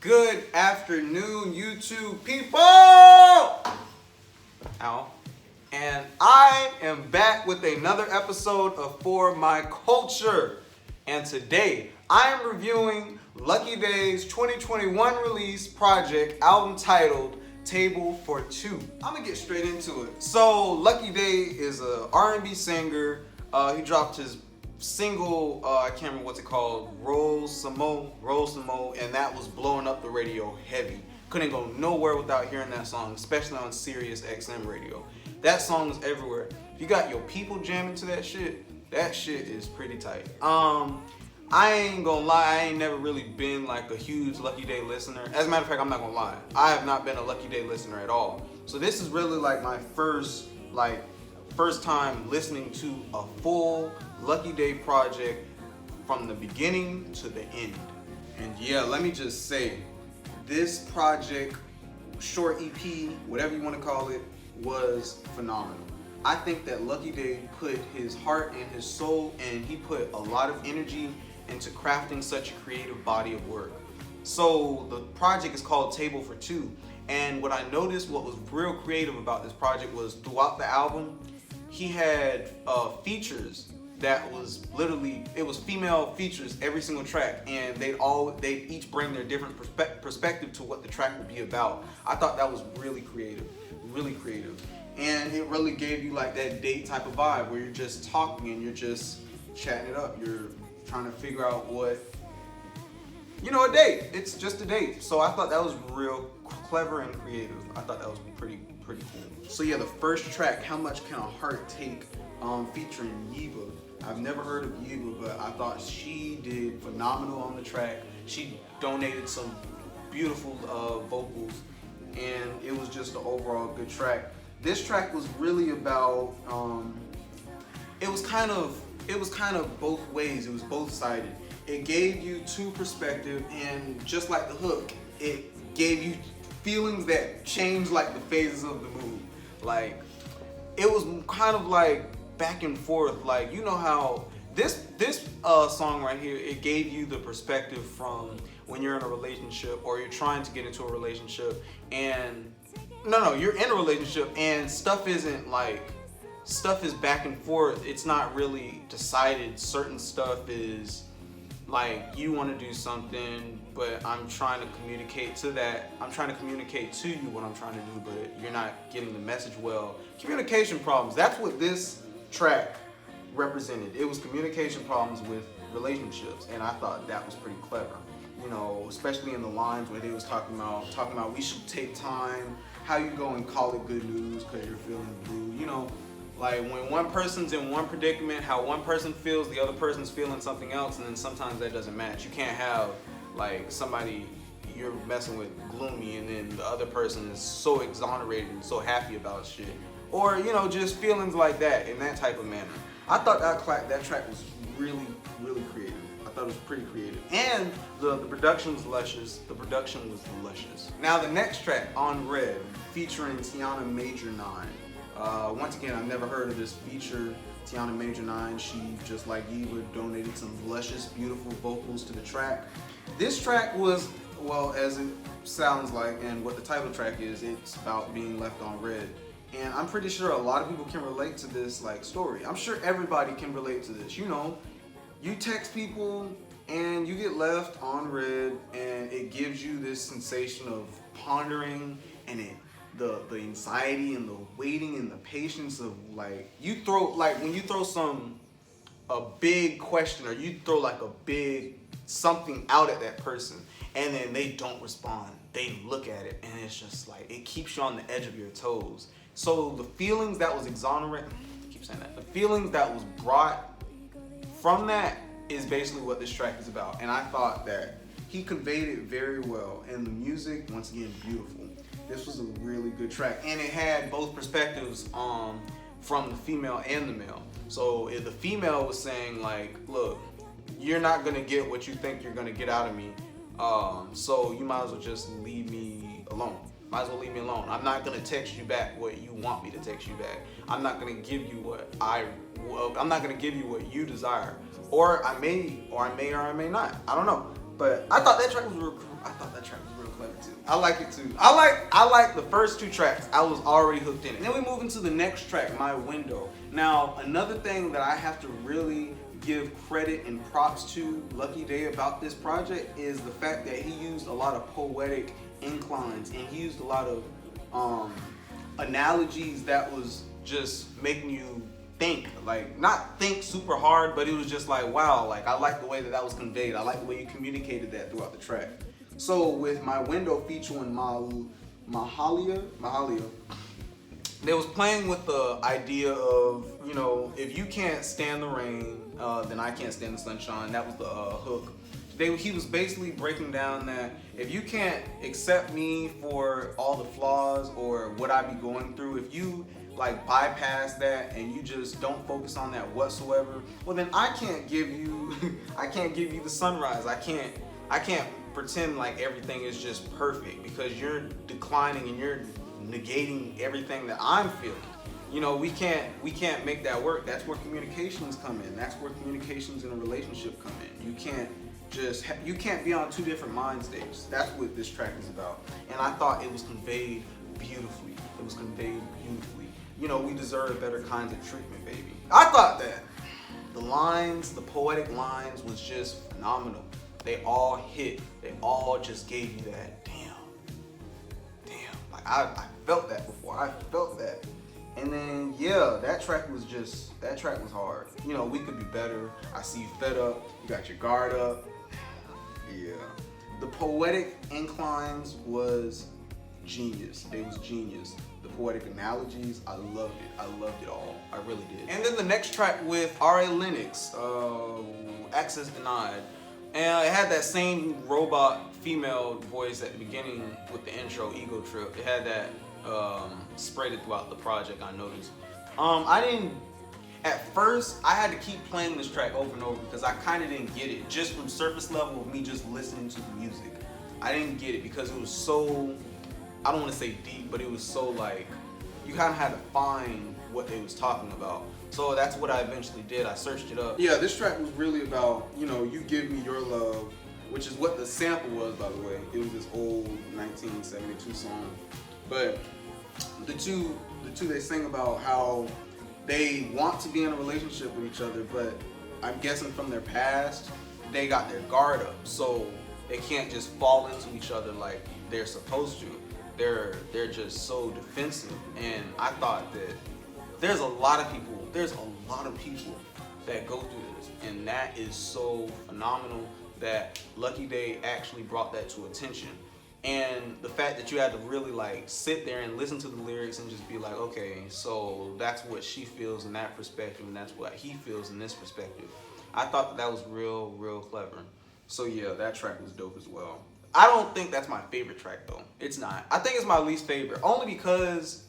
Good afternoon, YouTube people! Ow. And I am back with another episode of For My Culture. And today, I am reviewing Lucky Daye's 2021 release project album titled Table for Two. I'm gonna get straight into it. So, Lucky Daye is a R&B singer. He dropped his single, I can't remember what's it called, Roll Some Mo, and that was blowing up the radio heavy. Couldn't go nowhere without hearing that song, especially on Sirius XM radio. That song is everywhere. If you got your people jamming to that shit is pretty tight. I ain't gonna lie, I ain't never really been like a huge Lucky Daye listener. As a matter of fact, I'm not gonna lie, I have not been a Lucky Daye listener at all. So this is really like my first time listening to a full Lucky Daye project from the beginning to the end. And yeah, let me just say, this project, short EP, whatever you want to call it, was phenomenal. I think that Lucky Daye put his heart and his soul, and he put a lot of energy into crafting such a creative body of work. So the project is called Table for Two, and what I noticed, what was real creative about this project was throughout the album, he had features that was literally, it was female features every single track, and they each bring their different perspective to what the track would be about. I thought that was really creative, and it really gave you like that date type of vibe where you're just talking and you're just chatting it up. You're trying to figure out what, a date. It's just a date. So I thought that was real clever and creative. I thought that was pretty cool. So yeah, the first track, How Much Can a Heart Take, featuring Yiba. I've never heard of Yiba, but I thought she did phenomenal on the track. She donated some beautiful vocals, and it was just an overall good track. This track was really about, it was kind of both ways. It was both sided. It gave you two perspectives, and just like the hook, it gave you feelings that changed like the phases of the mood. Like, it was kind of like back and forth. Like, you know how this song right here, it gave you the perspective from when you're in a relationship or you're trying to get into a relationship, and you're in a relationship and stuff is back and forth. It's not really decided. Certain stuff is like, you want to do something, but I'm trying to communicate to that. I'm trying to communicate to you what I'm trying to do, but you're not getting the message well. Communication problems. That's what this track represented. It was communication problems with relationships, and I thought that was pretty clever. Especially in the lines where they was talking about we should take time. How you go and call it good news because you're feeling blue. Like when one person's in one predicament, how one person feels, the other person's feeling something else, and then sometimes that doesn't match. You can't have like somebody you're messing with gloomy and then the other person is so exonerated and so happy about shit. Or, just feelings like that in that type of manner. I thought that track was really, really creative. I thought it was pretty creative. And the production was luscious. Now the next track, On Red, featuring Tiana Major 9. Once again, I've never heard of this feature. Tiana Major 9, she, just like Eva, donated some luscious, beautiful vocals to the track. This track was, well, as it sounds like, and what the title track is, it's about being left on red. And I'm pretty sure a lot of people can relate to this story. I'm sure everybody can relate to this. You text people and you get left on red, and it gives you this sensation of pondering, and the anxiety and the waiting and the patience of when you throw a big question, or you throw like a big something out at that person, and then they don't respond. They look at it, and it's just like, it keeps you on the edge of your toes. So the feelings that was the feelings that was brought from that is basically what this track is about. And I thought that he conveyed it very well, and the music, once again, beautiful. This was a really good track, and it had both perspectives from the female and the male. So if the female was saying like, look, you're not gonna get what you think you're gonna get out of me, so you might as well just leave me alone. Might as well leave me alone. I'm not gonna text you back what you want me to text you back. I'm not gonna give you I'm not gonna give you what you desire. Or I may or I may not. I don't know. But I thought that track was real clever too. I like it too. I like the first two tracks. I was already hooked in it. And then we move into the next track, My Window. Now, another thing that I have to really give credit and props to Lucky Daye about this project is the fact that he used a lot of poetic inclines, and he used a lot of analogies that was just making you think, like not think super hard, but it was just like, wow, like I like the way that was conveyed. I like the way you communicated that throughout the track. So with My Window featuring Mahalia, they was playing with the idea of, you know, if you can't stand the rain, then I can't stand the sunshine. That was the hook. He was basically breaking down that if you can't accept me for all the flaws or what I be going through, if you like bypass that and you just don't focus on that whatsoever, well then I can't give you the sunrise. I can't pretend like everything is just perfect, because you're declining and you're negating everything that I'm feeling. You know, we can't make that work. That's where communications come in. That's where communications in a relationship come in. You can't be on two different mind states. That's what this track is about. And I thought it was conveyed beautifully. You know, we deserve better kinds of treatment, baby. I thought that the lines, the poetic lines, was just phenomenal. They all hit. They all just gave you that damn. Like I felt that before. I felt that. And then yeah, that track was hard. You know, we could be better. I see you fed up. You got your guard up. Yeah. The poetic inclines was genius. It was genius. The poetic analogies, I loved it. I loved it all. I really did. And then the next track with R.A. Lennox, Access Denied. And it had that same robot female voice at the beginning with the intro, Ego Trip. It had that spread throughout the project, I noticed. At first, I had to keep playing this track over and over because I kind of didn't get it. Just from surface level of me just listening to the music. I didn't get it because it was so, I don't want to say deep, but it was so like, you kind of had to find what they was talking about. So that's what I eventually did. I searched it up. Yeah, this track was really about, you know, You Give Me Your Love, which is what the sample was, by the way. It was this old 1972 song. But the two they sing about how they want to be in a relationship with each other, but I'm guessing from their past, they got their guard up. So they can't just fall into each other like they're supposed to. They're just so defensive. And I thought that there's a lot of people that go through this, and that is so phenomenal that Lucky Daye actually brought that to attention. And the fact that you had to really like sit there and listen to the lyrics and just be like, okay, so that's what she feels in that perspective, and that's what he feels in this perspective. I thought that was real clever. So yeah, that track was dope as well. I don't think that's my favorite track though. It's not. I think it's my least favorite, only because,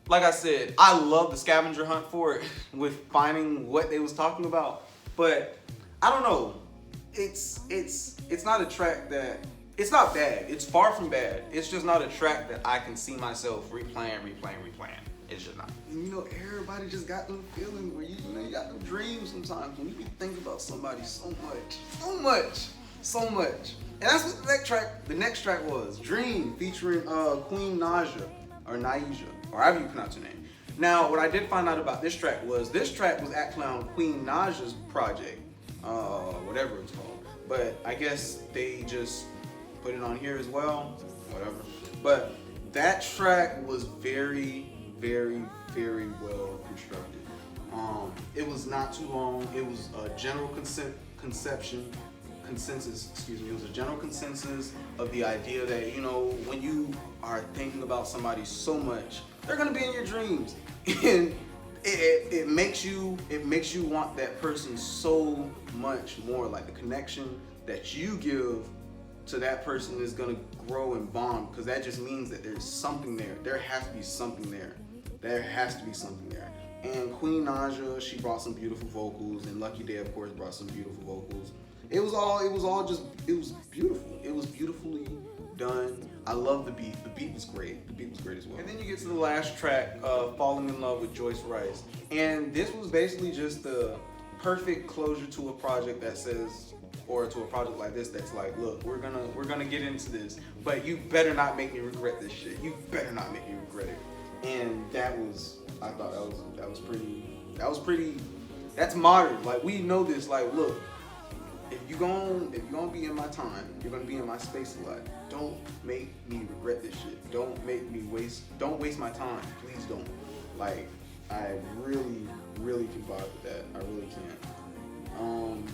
like I said, I love the scavenger hunt for it with finding what they was talking about. But I don't know. It's not a track that, it's not bad. It's far from bad. It's just not a track that I can see myself replaying. It's just not. And you know, everybody just got them feelings where you got them dreams sometimes when you be thinking about somebody so much. And that's what the next track was. Dream, featuring Queen Naija, or however you pronounce her name. Now, what I did find out about this track was actually on Queen Naija's project, whatever it's called. But I guess they just put it on here as well, whatever. But that track was very well constructed. It was not too long. It was a general consensus. It was a general consensus of the idea that, you know, when you are thinking about somebody so much, they're gonna be in your dreams, and it makes you want that person so much more. Like the connection that you give to that person is gonna grow and bond, because that just means that there's something there. There has to be something there. There has to be something there. And Queen Naja, she brought some beautiful vocals, and Lucky Daye, of course, brought some beautiful vocals. It was beautiful. It was beautifully done. I love the beat. The beat was great. The beat was great as well. And then you get to the last track, Falling in Love with Joyce Rice. And this was basically just the perfect closure to a project that says, or to a project like this that's like, look, we're gonna get into this, but you better not make me regret this shit. You better not make me regret it. And I thought that was pretty, that's modern. Like, we know this, like, look, if you're gonna be in my time, you're gonna be in my space a lot. Don't make me regret this shit. Don't waste my time. Please don't. Like, I really can vibe with that. I really can.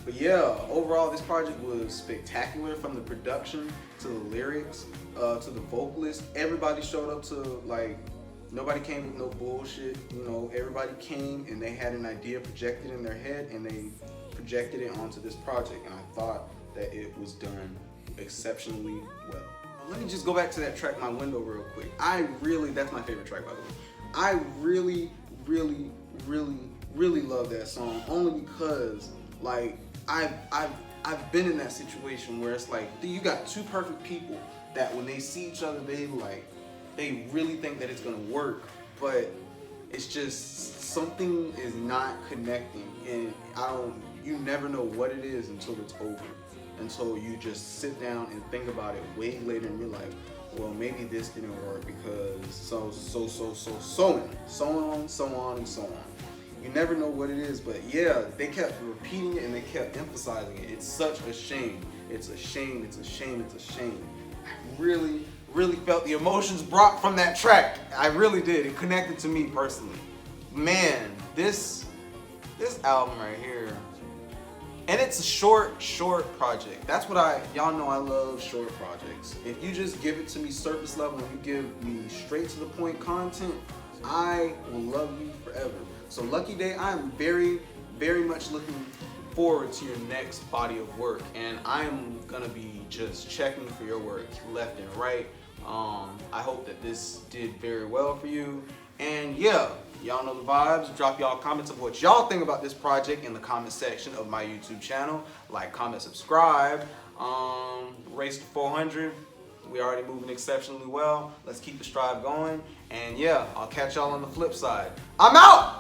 But yeah, overall this project was spectacular, from the production to the lyrics, to the vocalists. Everybody showed up to, like, nobody came with no bullshit. You know, everybody came and they had an idea projected in their head, and they projected it onto this project, and I thought that it was done exceptionally well. Let me just go back to that track, My Window, real quick. That's my favorite track, by the way. I really love that song, only because, like, I've been in that situation where it's like, you got two perfect people that when they see each other, they really think that it's gonna work, but it's just something is not connecting, and you never know what it is until it's over, until you just sit down and think about it way later, and you're like, well, maybe this didn't work because so on. You never know what it is, but yeah, they kept repeating it and they kept emphasizing it. It's such a shame. It's a shame. I really felt the emotions brought from that track. I really did. It connected to me personally. Man, this album right here, and it's a short project. That's what y'all know I love short projects. If you just give it to me surface level and you give me straight to the point content, I will love you forever. So Lucky Daye, I'm very much looking forward to your next body of work, and I'm gonna be just checking for your work left and right. I hope that this did very well for you, and yeah, y'all know the vibes. Drop y'all comments of what y'all think about this project in the comment section of my YouTube channel. Like, comment, subscribe. Race to 400. We already moving exceptionally well. Let's keep the strive going, and yeah, I'll catch y'all on the flip side. I'm out!